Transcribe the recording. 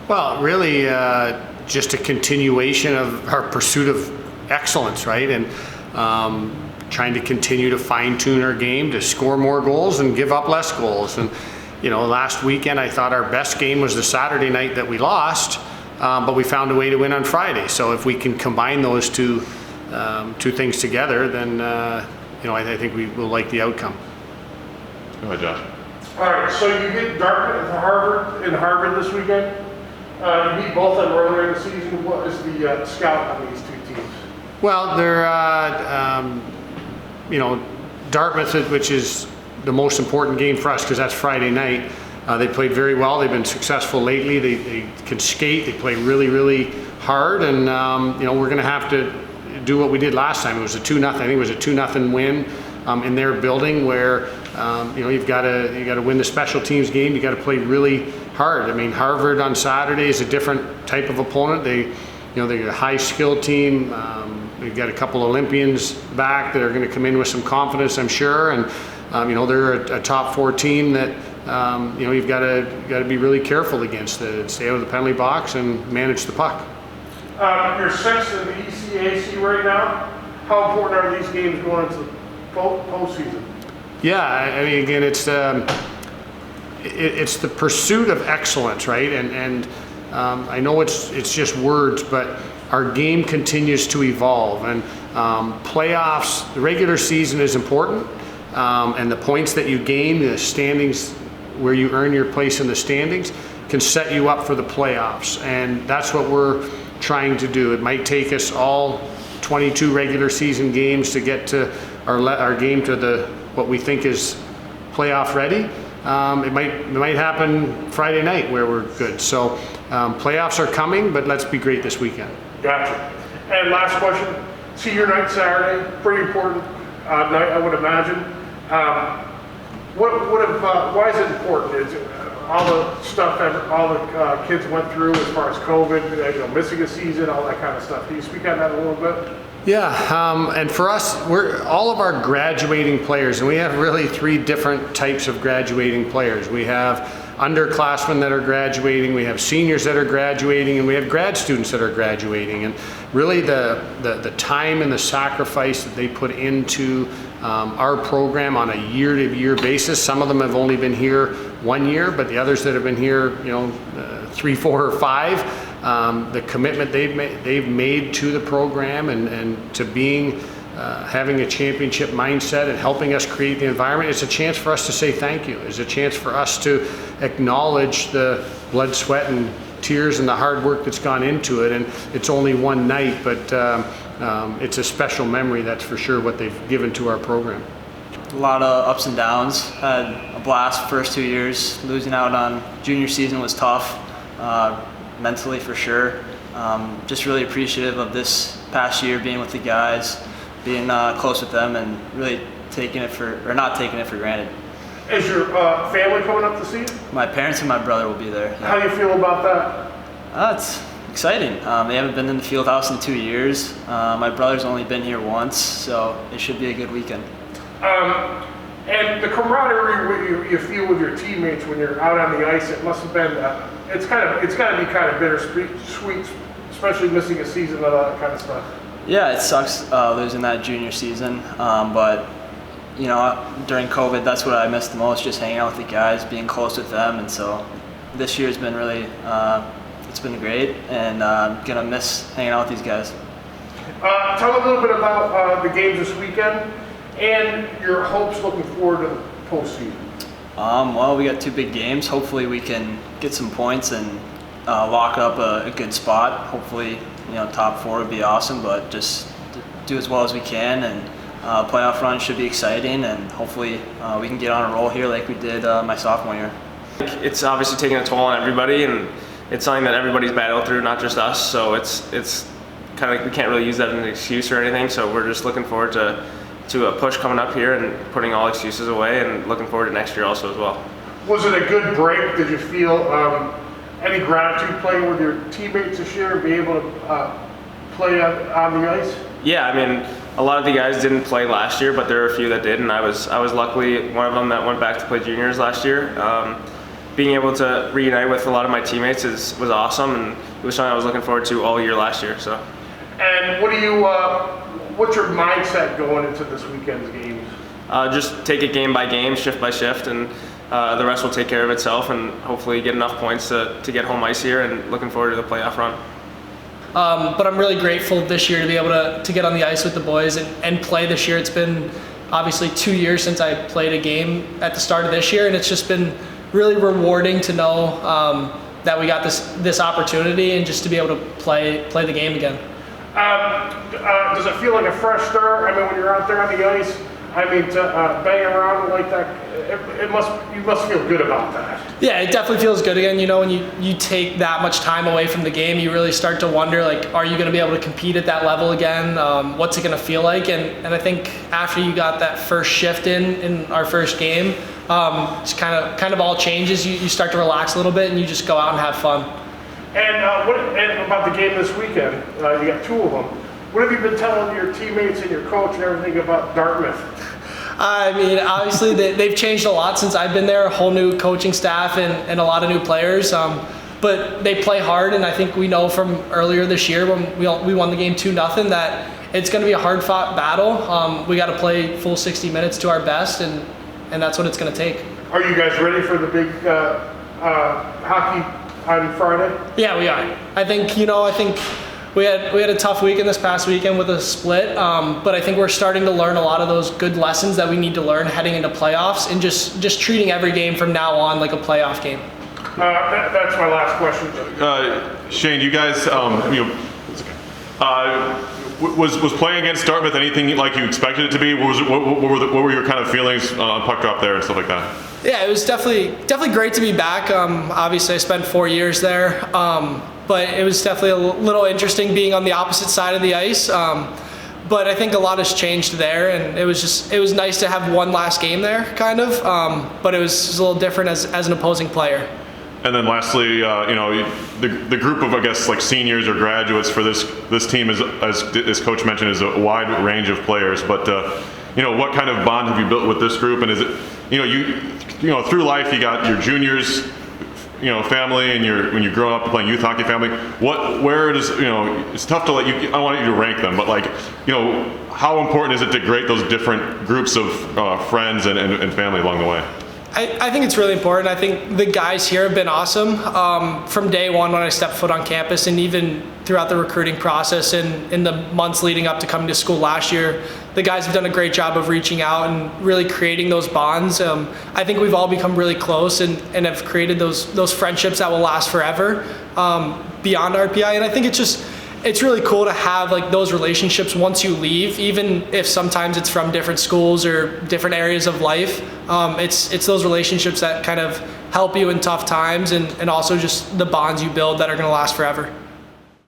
Well, really, just a continuation of our pursuit of excellence, right? And trying to continue to fine-tune our game to score more goals and give up less goals. And last weekend I thought our best game was the Saturday night that we lost, but we found a way to win on Friday. So if we can combine those two things together, then I think we will like the outcome. Go ahead, Josh. All right, so you get Dartmouth and Harvard this weekend. You beat both of them earlier in the season. What is the scout on these two teams? Well, they're Dartmouth, which is the most important game for us because that's Friday night. They played very well. They've been successful lately. They can skate. They play really, really hard, and we're going to have to do what we did last time. It was a 2-0. I think it was a 2-0 win in their building, where you've got to win the special teams game. You got to play really hard. I mean, Harvard on Saturday is a different type of opponent. They're a high skill team. We've got a couple Olympians back that are going to come in with some confidence, I'm sure, and they're a top 4 team that you've got to be really careful against. Stay out of the penalty box and manage the puck. You're 6th in the ECAC right now. How important are these games going into the postseason? Yeah, I mean, again, it's the pursuit of excellence, right? And I know it's just words, but our game continues to evolve, and playoffs, the regular season is important, and the points that you gain, the standings where you earn your place in the standings, can set you up for the playoffs, and that's what we're trying to do. It might take us all 22 regular season games to get to our game to what we think is playoff ready. It might happen Friday night where we're good. So playoffs are coming, but let's be great this weekend. Gotcha. And last question, senior night Saturday, pretty important night, I would imagine. Why is it important? Is it all the stuff all the kids went through as far as COVID, missing a season, all that kind of stuff? Can you speak on that a little bit? Yeah, and for us, we're all of our graduating players, and we have really 3 different types of graduating players. We have underclassmen that are graduating, we have seniors that are graduating, and we have grad students that are graduating. And really the time and the sacrifice that they put into our program on a year-to-year basis. Some of them have only been here 1 year, but the others that have been here, 3, 4, or 5, the commitment they've made to the program and to being having a championship mindset and helping us create the environment. It's a chance for us to say thank you. It's a chance for us to acknowledge the blood, sweat, and tears and the hard work that's gone into it. And it's only one night, but it's a special memory, that's for sure, what they've given to our program. A lot of ups and downs. Had a blast first 2 years. Losing out on junior season was tough, mentally for sure. Just really appreciative of this past year, being with the guys, being close with them, and really not taking it for granted. Is your family coming up to see you? My parents and my brother will be there. Yeah. How do you feel about that? It's exciting. They haven't been in the field house in 2 years. My brother's only been here once, so it should be a good weekend. And the camaraderie you feel with your teammates when you're out on the ice, it must have been, it's got to be kind of bittersweet, especially missing a season and all that kind of stuff. Yeah, it sucks losing that junior season, but during COVID, that's what I missed the most, just hanging out with the guys, being close with them. And so this year's been really, it's been great, and I'm going to miss hanging out with these guys. Tell a little bit about the games this weekend and your hopes looking forward to the postseason. Well, we got 2 big games. Hopefully we can get some points and lock up a good spot. Hopefully, top 4 would be awesome, but just do as well as we can, and playoff run should be exciting, and hopefully we can get on a roll here like we did my sophomore year. It's obviously taking a toll on everybody, and it's something that everybody's battled through, not just us. So it's kind of like we can't really use that as an excuse or anything. So we're just looking forward to a push coming up here and putting all excuses away, and looking forward to next year also as well. Was it a good break? Did you feel any gratitude playing with your teammates this year and be able to play on the ice? Yeah, I mean, a lot of the guys didn't play last year, but there were a few that did, and I was luckily one of them that went back to play juniors last year. being able to reunite with a lot of my teammates was awesome, and it was something I was looking forward to all year last year. So. And what's your mindset going into this weekend's games? Just take it game by game, shift by shift, and the rest will take care of itself, and hopefully get enough points to get home ice here, and looking forward to the playoff run. But I'm really grateful this year to be able to get on the ice with the boys and play this year. It's been obviously 2 years since I played a game at the start of this year, and it's just been really rewarding to know that we got this opportunity and just to be able to play the game again. Does it feel like a fresh start? I mean, when you're out there on the ice, I mean, to bang around like that, you must feel good about that. Yeah, it definitely feels good again. You know, when you take that much time away from the game, you really start to wonder, like, are you going to be able to compete at that level again? What's it going to feel like? And I think after you got that first shift in our first game, it's kind of all changes. You start to relax a little bit and you just go out and have fun. And what about the game this weekend? You got 2 of them. What have you been telling your teammates and your coach and everything about Dartmouth? I mean, obviously they've changed a lot since I've been there. A whole new coaching staff and a lot of new players. But they play hard, and I think we know from earlier this year when we won the game 2-0 that it's going to be a hard-fought battle. We got to play full 60 minutes to our best, and that's what it's going to take. Are you guys ready for the big hockey on Friday? Yeah, we are. I think we had a tough weekend this past weekend with a split, but I think we're starting to learn a lot of those good lessons that we need to learn heading into playoffs, and just treating every game from now on like a playoff game. That's my last question. Shane, you guys, was playing against Dartmouth anything like you expected it to be? What were your kind of feelings on puck drop there and stuff like that? Yeah, it was definitely great to be back. Obviously, I spent 4 years there, but it was definitely a little interesting being on the opposite side of the ice. But I think a lot has changed there, and it was nice to have one last game there, kind of. But it was a little different as an opposing player. And then lastly, the group of, I guess, like seniors or graduates for this team is, as Coach mentioned, is a wide range of players. But what kind of bond have you built with this group? And is it, through life you got your juniors, family, and when you grow up playing youth hockey family. Where does it's tough to I don't want you to rank them, but how important is it to create those different groups of friends and family along the way? I think it's really important. I think the guys here have been awesome from day one when I stepped foot on campus, and even throughout the recruiting process and in the months leading up to coming to school last year. The guys have done a great job of reaching out and really creating those bonds. I think we've all become really close and have created those friendships that will last forever beyond RPI. And I think it's really cool to have those relationships once you leave, even if sometimes it's from different schools or different areas of life. It's those relationships that kind of help you in tough times, and also just the bonds you build that are going to last forever.